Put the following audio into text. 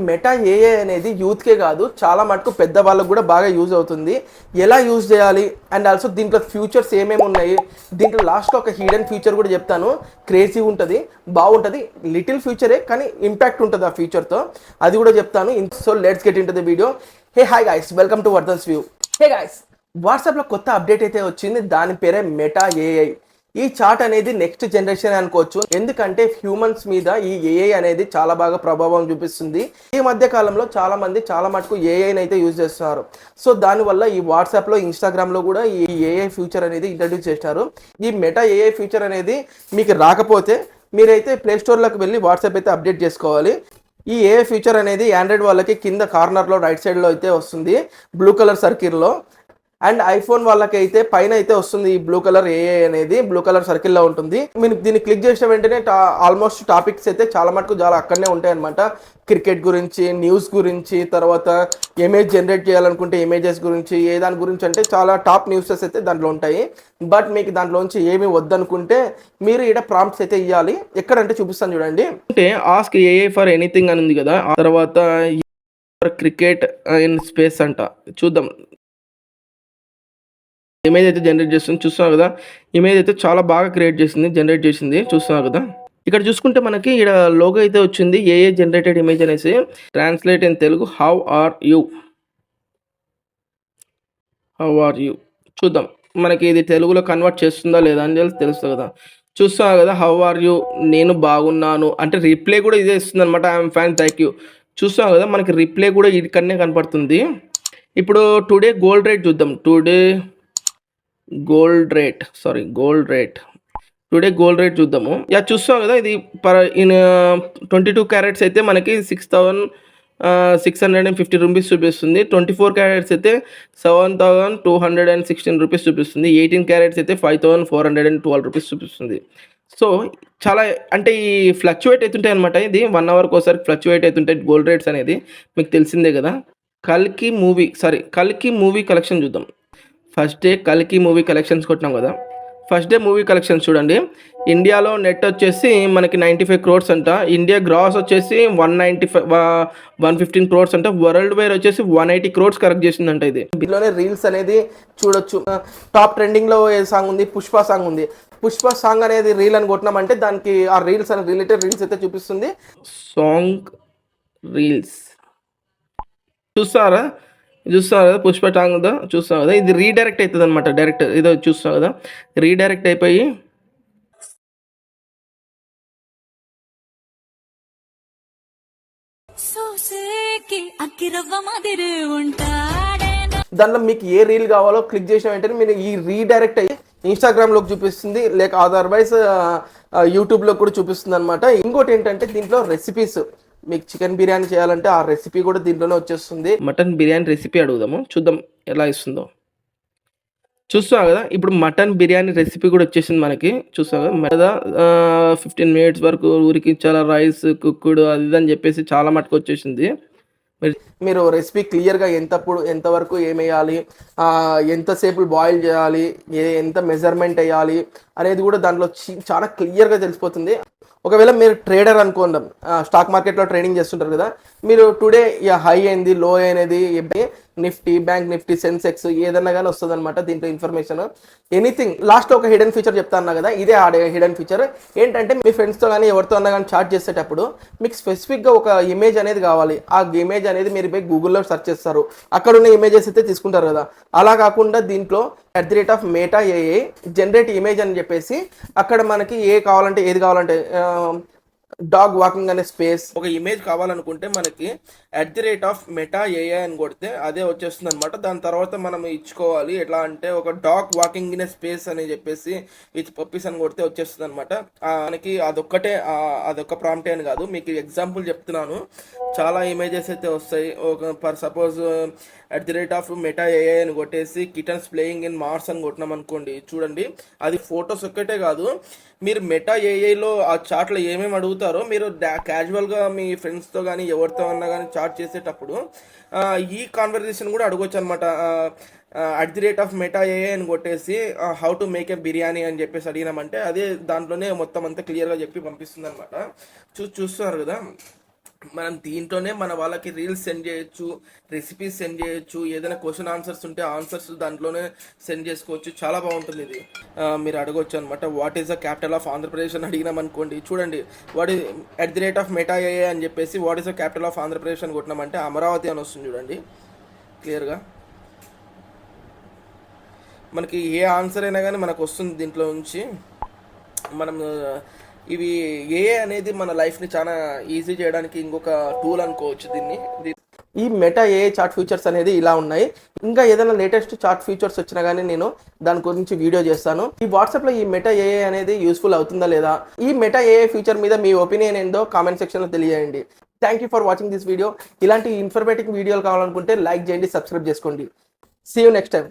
Meta AI అనేది యూత్కే కాదు చాలా మటుకు పెద్దవాళ్ళకు కూడా బాగా యూజ్ అవుతుంది. ఎలా యూజ్ చేయాలి అండ్ ఆల్సో దీంట్లో ఫ్యూచర్స్ ఏమేమి ఉన్నాయి, దీంట్లో లాస్ట్లో ఒక హిడెన్ ఫ్యూచర్ కూడా చెప్తాను. క్రేజీ ఉంటుంది, బాగుంటుంది, లిటిల్ ఫ్యూచరే కానీ ఇంపాక్ట్ ఉంటుంది ఆ ఫ్యూచర్తో, అది కూడా చెప్తాను. So let's get into the video. Hey hi guys, welcome to Vardhan's view. Hey guys, వాట్సాప్లో కొత్త అప్డేట్ అయితే వచ్చింది, దాని పేరే మెటా ఏఐ. ఈ చాట్ అనేది నెక్స్ట్ జనరేషన్ అనుకోవచ్చు, ఎందుకంటే హ్యూమన్స్ మీద ఈ ఏఐ అనేది చాలా బాగా ప్రభావం చూపిస్తుంది. ఈ మధ్య కాలంలో చాలా మంది చాలా మటుకు ఏఐని అయితే యూజ్ చేస్తున్నారు. సో దానివల్ల ఈ వాట్సాప్లో, ఇన్స్టాగ్రామ్లో కూడా ఈ ఏఐ ఫ్యూచర్ అనేది ఇంట్రడ్యూస్ చేస్తారు. ఈ మెటా ఏఐ ఫ్యూచర్ అనేది మీకు రాకపోతే మీరైతే ప్లే స్టోర్లోకి వెళ్ళి వాట్సాప్ అయితే అప్డేట్ చేసుకోవాలి. ఈ ఏఐ ఫీచర్ అనేది ఆండ్రాయిడ్ వాళ్ళకి కింద కార్నర్లో రైట్ సైడ్లో అయితే వస్తుంది, బ్లూ కలర్ సర్కిల్లో. అండ్ ఐఫోన్ వాళ్ళకైతే పైన అయితే వస్తుంది ఈ బ్లూ కలర్ ఏఐ అనేది, బ్లూ కలర్ సర్కిల్లో ఉంటుంది. మీరు దీన్ని క్లిక్ చేసిన వెంటనే ఆల్మోస్ట్ టాపిక్స్ అయితే చాలా మటుకు చాలా అక్కడనే ఉంటాయి అనమాట. క్రికెట్ గురించి, న్యూస్ గురించి, తర్వాత ఇమేజ్ జనరేట్ చేయాలనుకుంటే ఇమేజెస్ గురించి, ఏ దాని గురించి అంటే చాలా టాప్ న్యూసెస్ అయితే దాంట్లో ఉంటాయి. బట్ మీకు దాంట్లోంచి ఏమి వద్దనుకుంటే మీరు ఇక్కడ ప్రాంప్ట్స్ అయితే ఇవ్వాలి. ఎక్కడంటే చూపిస్తాను చూడండి. అంటే ఆస్క్ ఏఐ ఫర్ ఎనీథింగ్ అని ఉంది కదా, తర్వాత క్రికెట్ ఇన్ స్పేస్ అంట. చూద్దాం. ఇమేజ్ అయితే జనరేట్ చేస్తుంది, చూస్తున్నావు కదా. ఇమేజ్ అయితే చాలా బాగా జనరేట్ చేసింది, చూస్తున్నావు కదా. ఇక్కడ చూసుకుంటే మనకి ఇక్కడ లోగో అయితే వచ్చింది, ఏఏ జనరేటెడ్ ఇమేజ్ అనేసి. Translate in Telugu, how are you. చూద్దాం మనకి ఇది తెలుగులో కన్వర్ట్ చేస్తుందా లేదా అని తెలుస్తుంది కదా. చూస్తున్నావు కదా, హౌ ఆర్ యూ, నేను బాగున్నాను అంటే రిప్లై కూడా ఇదే ఇస్తుంది అనమాట. I'm fine, thank you. చూస్తున్నావు కదా, మనకి రిప్లై కూడా ఇక్కడనే కనపడుతుంది. ఇప్పుడు టుడే గోల్డ్ రేట్ చూద్దాం. Gold rate today gold rate చూద్దాము. చూస్తాం కదా, ఇది ఇన్ 22 క్యారెట్స్ అయితే మనకి 6,650 రూపీస్ చూపిస్తుంది. 24 క్యారెట్స్ అయితే 7,216 రూపీస్ చూపిస్తుంది. 18 క్యారెట్స్ అయితే 5,412 రూపీస్ చూపిస్తుంది. సో చాలా అంటే ఈ ఫ్లక్చువేట్ అవుతుంటాయి అనమాట. ఇది 1 అవర్కి ఒకసారి ఫ్లక్చువేట్ అవుతుంటాయి గోల్డ్ రేట్స్ అనేది, మీకు తెలిసిందే కదా. కల్కి మూవీ కలెక్షన్ చూద్దాం. ఫస్ట్ డే కల్కి మూవీ కలెక్షన్స్ కొట్టినాం కదా. ఫస్ట్ డే మూవీ కలెక్షన్స్ చూడండి. ఇండియాలో నెట్ వచ్చేసి మనకి 95 crores అంట. ఇండియా గ్రాస్ వచ్చేసి 115 crores అంట. వరల్డ్ వైడ్ వచ్చేసి 180 crores కరెక్ట్ చేసిందంట. ఇది దీనిలోనే రీల్స్ అనేది చూడొచ్చు. టాప్ ట్రెండింగ్లో ఏ సాంగ్ ఉంది, పుష్ప సాంగ్ ఉంది. పుష్ప సాంగ్ అనేది రీల్ అని కొట్టినామంటే దానికి ఆ రీల్స్ అనే రిలేటెడ్ రీల్స్ అయితే చూపిస్తుంది. సాంగ్ రీల్స్ చూస్తారా కదా, పుష్ప టాంగ్ ఉందా, చూస్తాం కదా. ఇది రీడైరెక్ట్ అవుతుంది అనమాట, డైరెక్ట్ ఇదో చూస్తాం కదా, రీడైరెక్ట్ అయిపోయి దాంట్లో మీకు ఏ రీల్ కావాలో క్లిక్ చేసిన వెంటనే మీరు ఈ రీడైరెక్ట్ అయ్యి ఇన్స్టాగ్రామ్లోకి చూపిస్తుంది, లేక అదర్వైజ్ యూట్యూబ్లో కూడా చూపిస్తుంది అనమాట. ఇంకోటి ఏంటంటే దీంట్లో రెసిపీస్, మీకు చికెన్ బిర్యానీ చేయాలంటే ఆ రెసిపీ కూడా దీంట్లోనే వచ్చేస్తుంది. మటన్ బిర్యానీ రెసిపీ అడుగుదాము, చూద్దాం ఎలా ఇస్తుందో. చూస్తాం కదా, ఇప్పుడు మటన్ బిర్యానీ రెసిపీ కూడా వచ్చేసింది మనకి. చూస్తాం కదా, 15 minutes వరకు ఉరికించాల, రైస్ కుక్కుడు అది అని చెప్పేసి చాలా మటుకు వచ్చేసింది. మీరు రెసిపీ క్లియర్గా ఎంతవరకు ఏమేయాలి, ఎంతసేపు బాయిల్ చేయాలి, ఎంత మెజర్మెంట్ వేయాలి అనేది కూడా దాంట్లో చాలా క్లియర్గా తెలిసిపోతుంది. ఒకవేళ మీరు ట్రేడర్ అనుకోండి, స్టాక్ మార్కెట్లో ట్రేడింగ్ చేస్తుంటారు కదా, మీరు టుడే హై అయింది, లో అనేది నిఫ్టీ, బ్యాంక్ నిఫ్టీ, సెన్సెక్స్ ఏదన్నా కానీ వస్తుంది అనమాట దీంట్లో ఇన్ఫర్మేషన్. ఎనీథింగ్ లాస్ట్లో ఒక హిడెన్ ఫీచర్ చెప్తాను కదా, ఇదే ఆ హిడెన్ ఫీచర్. ఏంటంటే మీ ఫ్రెండ్స్తో కానీ ఎవరితో అన్నా కానీ చాట్ చేసేటప్పుడు మీకు స్పెసిఫిక్గా ఒక ఇమేజ్ అనేది కావాలి. ఆ ఇమేజ్ అనేది మీరు పోయి గూగుల్లో సెర్చ్ చేస్తారు, అక్కడ ఉన్న ఇమేజెస్ అయితే తీసుకుంటారు కదా. అలా కాకుండా దీంట్లో @మెటా ఏఐ జనరేట్ ఇమేజ్ అని చెప్పేసి అక్కడ మనకి ఏది కావాలంటే డాగ్ వాకింగ్ అనే స్పేస్ ఒక ఇమేజ్ కావాలనుకుంటే మనకి @మెటా ఏఐ అని కొడితే అదే వచ్చేస్తుంది అనమాట. దాని తర్వాత మనం ఇచ్చుకోవాలి ఎట్లా అంటే ఒక డాగ్ వాకింగ్ ఇన్ స్పేస్ అని చెప్పేసి పప్పీస్ అని కొడితే వచ్చేస్తుంది అనమాట. మనకి అదొక్క ప్రాంప్టే అని కాదు, మీకు ఎగ్జాంపుల్ చెప్తున్నాను. చాలా ఇమేజెస్ అయితే వస్తాయి. ఫర్ సపోజ్ @మెటా ఏఐ అని కొట్టేసి కిటన్స్ ప్లేయింగ్ ఇన్ మార్స్ అని కొట్టినాం అనుకోండి, చూడండి అది ఫొటోస్ ఒక్కటే కాదు, మీరు మెటా ఏఐలో ఆ చాట్లో ఏమేమి అడుగుతారో మీరు క్యాజువల్గా మీ ఫ్రెండ్స్తో కానీ ఎవరితో అన్నా కానీ చాట్ చేసేటప్పుడు ఈ కాన్వర్జేషన్ కూడా అడగొచ్చు అనమాట. @మెటా ఏఐ అని కొట్టేసి how to make a biryani అని చెప్పేసి అడిగినామంటే అదే దాంట్లోనే మొత్తం అంతా క్లియర్గా చెప్పి పంపిస్తుంది అనమాట. చూస్తున్నారు కదా. మనం దీంట్లోనే మన వాళ్ళకి రీల్స్ సెండ్ చేయొచ్చు, రెసిపీస్ సెండ్ చేయొచ్చు, ఏదైనా క్వశ్చన్ ఆన్సర్స్ ఉంటే ఆన్సర్స్ దాంట్లోనే సెండ్ చేసుకోవచ్చు. చాలా బాగుంటుంది ఇది. మీరు అడగొచ్చు అనమాట, what is the capital of Andhra Pradesh అని అడిగినాం అనుకోండి, చూడండి వాట్ ఈస్ @మెటా ఏఐ అని చెప్పేసి what is the capital of Andhra Pradesh అని కొట్టినామంటే అమరావతి అని వస్తుంది చూడండి క్లియర్గా. మనకి ఏ ఆన్సర్ అయినా కానీ మనకు వస్తుంది దీంట్లో నుంచి. మనం ఇవి ఏఐ అనేది మన లైఫ్ని చాలా ఈజీ చేయడానికి ఇంకొక టూల్ అనుకోవచ్చు దీన్ని. ఈ మెటా ఏఐ చార్ట్ ఫీచర్స్ అనేది ఇలా ఉన్నాయి. ఇంకా ఏదైనా లేటెస్ట్ చార్ట్ ఫీచర్స్ వచ్చినా కానీ నేను దాని గురించి వీడియో చేస్తాను. ఈ వాట్సాప్లో ఈ మెటా ఏఐ అనేది యూస్ఫుల్ అవుతుందా లేదా, ఈ మెటా ఏఐ ఫీచర్ మీద మీ ఒపీనియన్ ఏందో కామెంట్ సెక్షన్లో తెలియజేయండి. Thank you for watching this video. ఇలాంటి ఇన్ఫర్మేటివ్ వీడియోలు కావాలనుకుంటే లైక్ చేయండి, సబ్స్క్రైబ్ చేసుకోండి. See you next time.